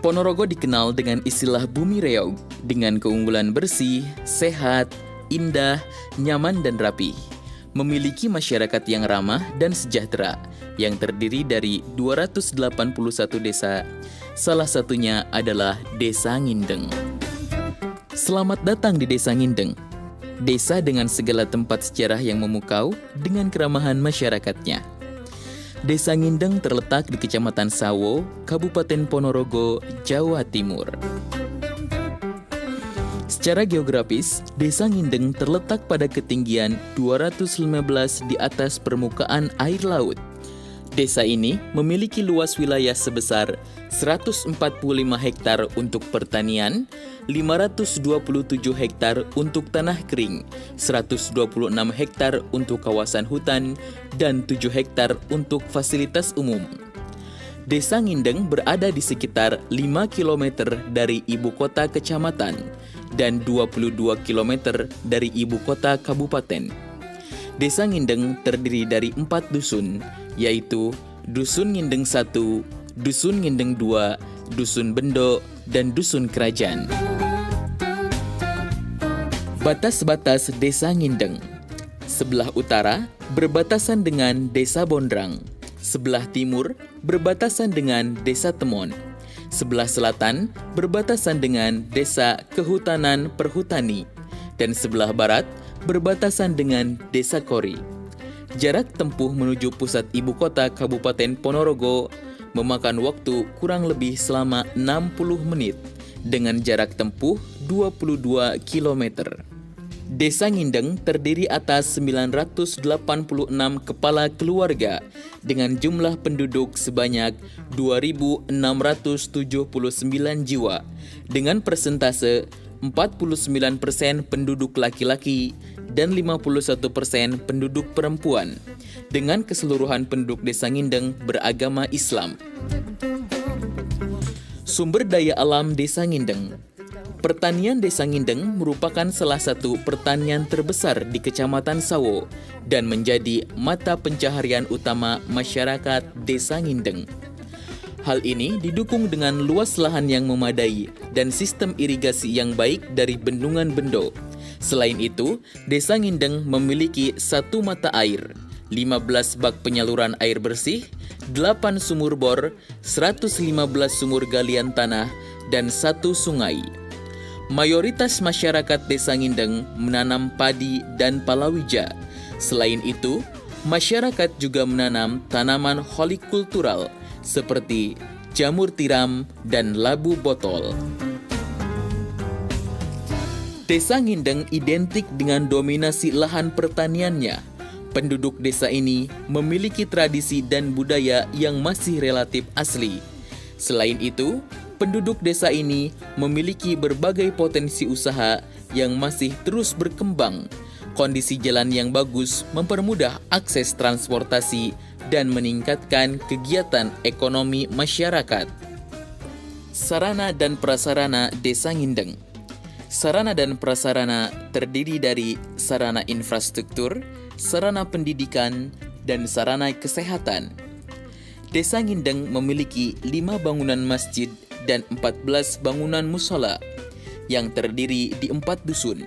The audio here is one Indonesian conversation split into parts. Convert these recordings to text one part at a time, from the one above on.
Ponorogo dikenal dengan istilah Bumi Reog, dengan keunggulan bersih, sehat, indah, nyaman dan rapi. Memiliki masyarakat yang ramah dan sejahtera, yang terdiri dari 281 desa, salah satunya adalah Desa Ngindeng. Selamat datang di Desa Ngindeng, desa dengan segala tempat sejarah yang memukau dengan keramahan masyarakatnya. Desa Ngindeng terletak di Kecamatan Sawo, Kabupaten Ponorogo, Jawa Timur. Secara geografis, Desa Ngindeng terletak pada ketinggian 215 di atas permukaan air laut. Desa ini memiliki luas wilayah sebesar 145 hektar untuk pertanian, 527 hektar untuk tanah kering, 126 hektar untuk kawasan hutan, dan 7 hektar untuk fasilitas umum. Desa Ngindeng berada di sekitar 5 km dari ibu kota kecamatan dan 22 km dari ibu kota kabupaten. Desa Ngindeng terdiri dari 4 dusun, yaitu Dusun Ngindeng 1, Dusun Ngindeng 2, Dusun Bendo, dan Dusun Kerajaan. Batas-batas Desa Ngindeng. Sebelah utara berbatasan dengan Desa Bondrang, sebelah timur berbatasan dengan Desa Temon, sebelah selatan berbatasan dengan Desa Kehutanan Perhutani, dan sebelah barat berbatasan dengan Desa Kori. Jarak tempuh menuju pusat ibu kota Kabupaten Ponorogo memakan waktu kurang lebih selama 60 menit dengan jarak tempuh 22 km. Desa Ngindeng terdiri atas 986 kepala keluarga dengan jumlah penduduk sebanyak 2.679 jiwa dengan persentase 49% penduduk laki-laki dan 51% penduduk perempuan, dengan keseluruhan penduduk Desa Ngindeng beragama Islam. Sumber daya alam Desa Ngindeng. Pertanian Desa Ngindeng merupakan salah satu pertanian terbesar di Kecamatan Sawo dan menjadi mata pencaharian utama masyarakat Desa Ngindeng. Hal ini didukung dengan luas lahan yang memadai dan sistem irigasi yang baik dari bendungan Bendo. Selain itu, Desa Ngindeng memiliki 1 mata air, 15 bak penyaluran air bersih, 8 sumur bor, 115 sumur galian tanah, dan 1 sungai. Mayoritas masyarakat Desa Ngindeng menanam padi dan palawija. Selain itu, masyarakat juga menanam tanaman hortikultural seperti jamur tiram dan labu botol. Desa Ngindeng identik dengan dominasi lahan pertaniannya. Penduduk desa ini memiliki tradisi dan budaya yang masih relatif asli. Selain itu, penduduk desa ini memiliki berbagai potensi usaha yang masih terus berkembang. Kondisi jalan yang bagus mempermudah akses transportasi dan meningkatkan kegiatan ekonomi masyarakat. Sarana dan prasarana Desa Ngindeng. Sarana dan prasarana terdiri dari sarana infrastruktur, sarana pendidikan, dan sarana kesehatan. Desa Ngindeng memiliki 5 bangunan masjid dan 14 bangunan musola yang terdiri di 4 dusun.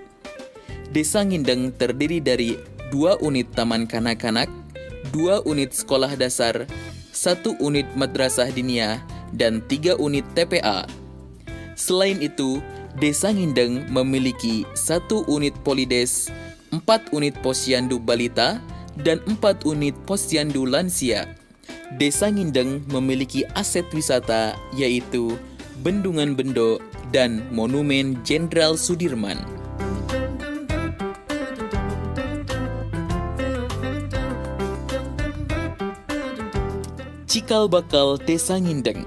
Desa Ngindeng terdiri dari 2 unit taman kanak-kanak, 2 unit sekolah dasar, 1 unit madrasah diniyah, dan 3 unit TPA. Selain itu, Desa Ngindeng memiliki 1 unit polides, 4 unit posyandu balita, dan 4 unit posyandu lansia. Desa Ngindeng memiliki aset wisata yaitu Bendungan Bendo dan Monumen Jenderal Sudirman. Cikal bakal Desa Ngindeng.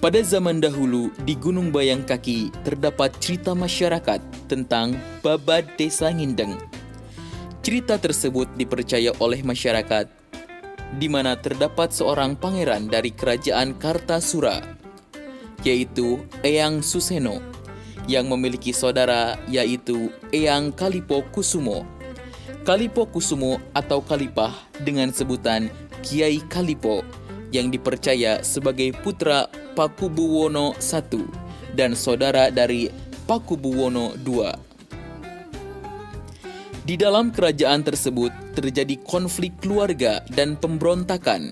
Pada zaman dahulu di Gunung Bayang Kaki terdapat cerita masyarakat tentang Babad Desa Ngindeng. Cerita tersebut dipercaya oleh masyarakat di mana terdapat seorang pangeran dari kerajaan Kartasura, yaitu Eyang Suseno, yang memiliki saudara yaitu Eyang Kalipo Kusumo. Kalipo Kusumo atau Kalipah dengan sebutan Kiai Kalipo yang dipercaya sebagai putra Pakubuwono I dan saudara dari Pakubuwono II. Di dalam kerajaan tersebut terjadi konflik keluarga dan pemberontakan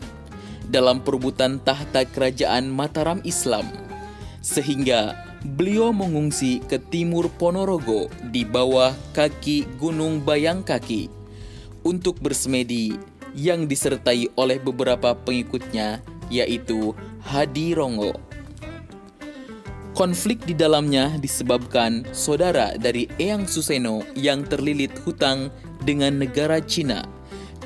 dalam perebutan tahta kerajaan Mataram Islam, sehingga beliau mengungsi ke timur Ponorogo di bawah kaki Gunung Bayangkaki untuk bersemedi yang disertai oleh beberapa pengikutnya, yaitu Hadirongo. Konflik di dalamnya disebabkan saudara dari Eyang Suseno yang terlilit hutang dengan negara Cina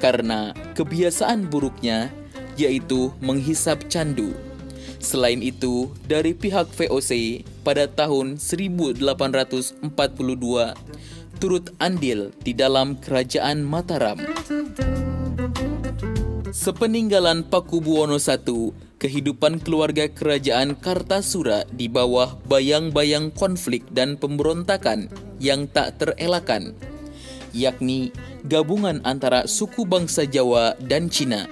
karena kebiasaan buruknya, yaitu menghisap candu. Selain itu, dari pihak VOC pada tahun 1842 turut andil di dalam kerajaan Mataram. Sepeninggalan Pakubuwono I, kehidupan keluarga kerajaan Kartasura di bawah bayang-bayang konflik dan pemberontakan yang tak terelakkan, yakni gabungan antara suku bangsa Jawa dan Cina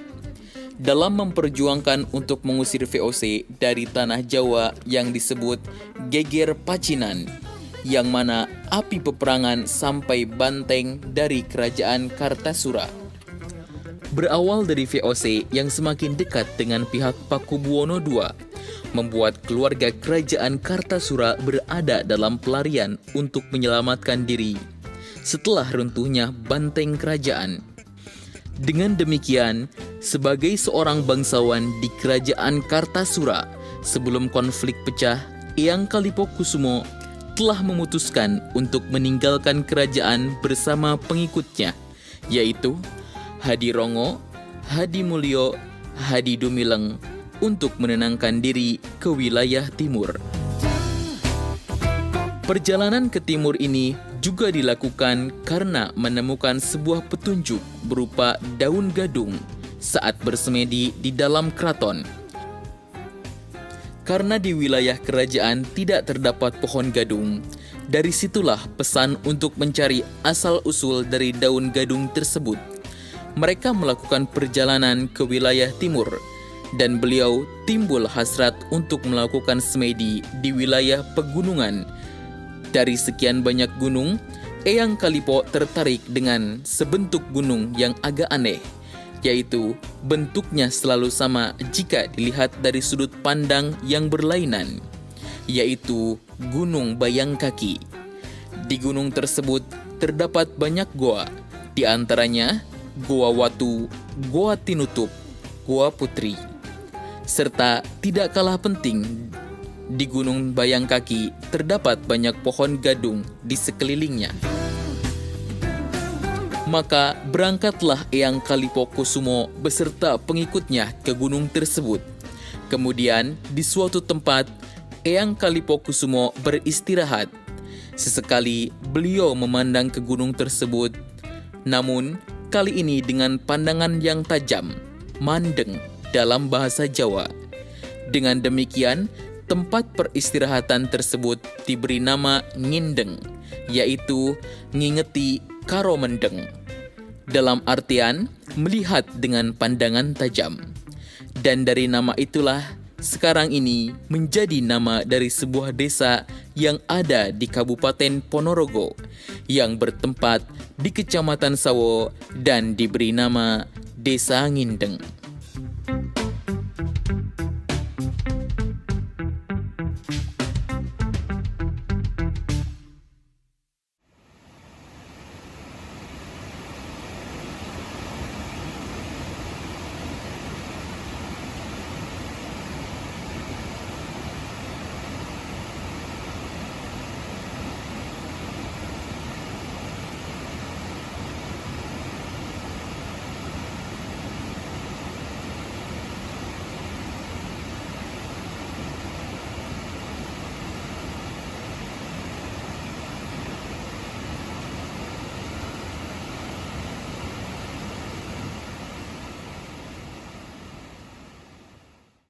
dalam memperjuangkan untuk mengusir VOC dari tanah Jawa yang disebut Geger Pacinan, yang mana api peperangan sampai banteng dari kerajaan Kartasura. Berawal dari VOC yang semakin dekat dengan pihak Pakubuwono II, membuat keluarga kerajaan Kartasura berada dalam pelarian untuk menyelamatkan diri setelah runtuhnya banteng kerajaan. Dengan demikian, sebagai seorang bangsawan di kerajaan Kartasura sebelum konflik pecah, Eyang Kalipokusumo telah memutuskan untuk meninggalkan kerajaan bersama pengikutnya, yaitu Hadirongo, Hadimulyo, Hadidumileng, untuk menenangkan diri ke wilayah timur. Perjalanan ke timur ini juga dilakukan karena menemukan sebuah petunjuk berupa daun gadung saat bersemedi di dalam keraton. Karena di wilayah kerajaan tidak terdapat pohon gadung, dari situlah pesan untuk mencari asal-usul dari daun gadung tersebut. Mereka melakukan perjalanan ke wilayah timur, dan beliau timbul hasrat untuk melakukan semedi di wilayah pegunungan. Dari sekian banyak gunung, Eyang Kalipo tertarik dengan sebentuk gunung yang agak aneh, yaitu bentuknya selalu sama jika dilihat dari sudut pandang yang berlainan, yaitu Gunung Bayangkaki. Di gunung tersebut terdapat banyak goa, di antaranya Goa Watu, Goa Tinutup, Goa Putri. Serta tidak kalah penting, di Gunung Bayangkaki terdapat banyak pohon gadung di sekelilingnya. Maka berangkatlah Eyang Kalipokusumo beserta pengikutnya ke gunung tersebut. Kemudian di suatu tempat, Eyang Kalipokusumo beristirahat. Sesekali beliau memandang ke gunung tersebut, namun kali ini dengan pandangan yang tajam, mandeng dalam bahasa Jawa. Dengan demikian, tempat peristirahatan tersebut diberi nama Ngindeng, yaitu ngingeti karo mendeng, dalam artian melihat dengan pandangan tajam. Dan dari nama itulah sekarang ini menjadi nama dari sebuah desa yang ada di Kabupaten Ponorogo yang bertempat di Kecamatan Sawo dan diberi nama Desa Ngindeng.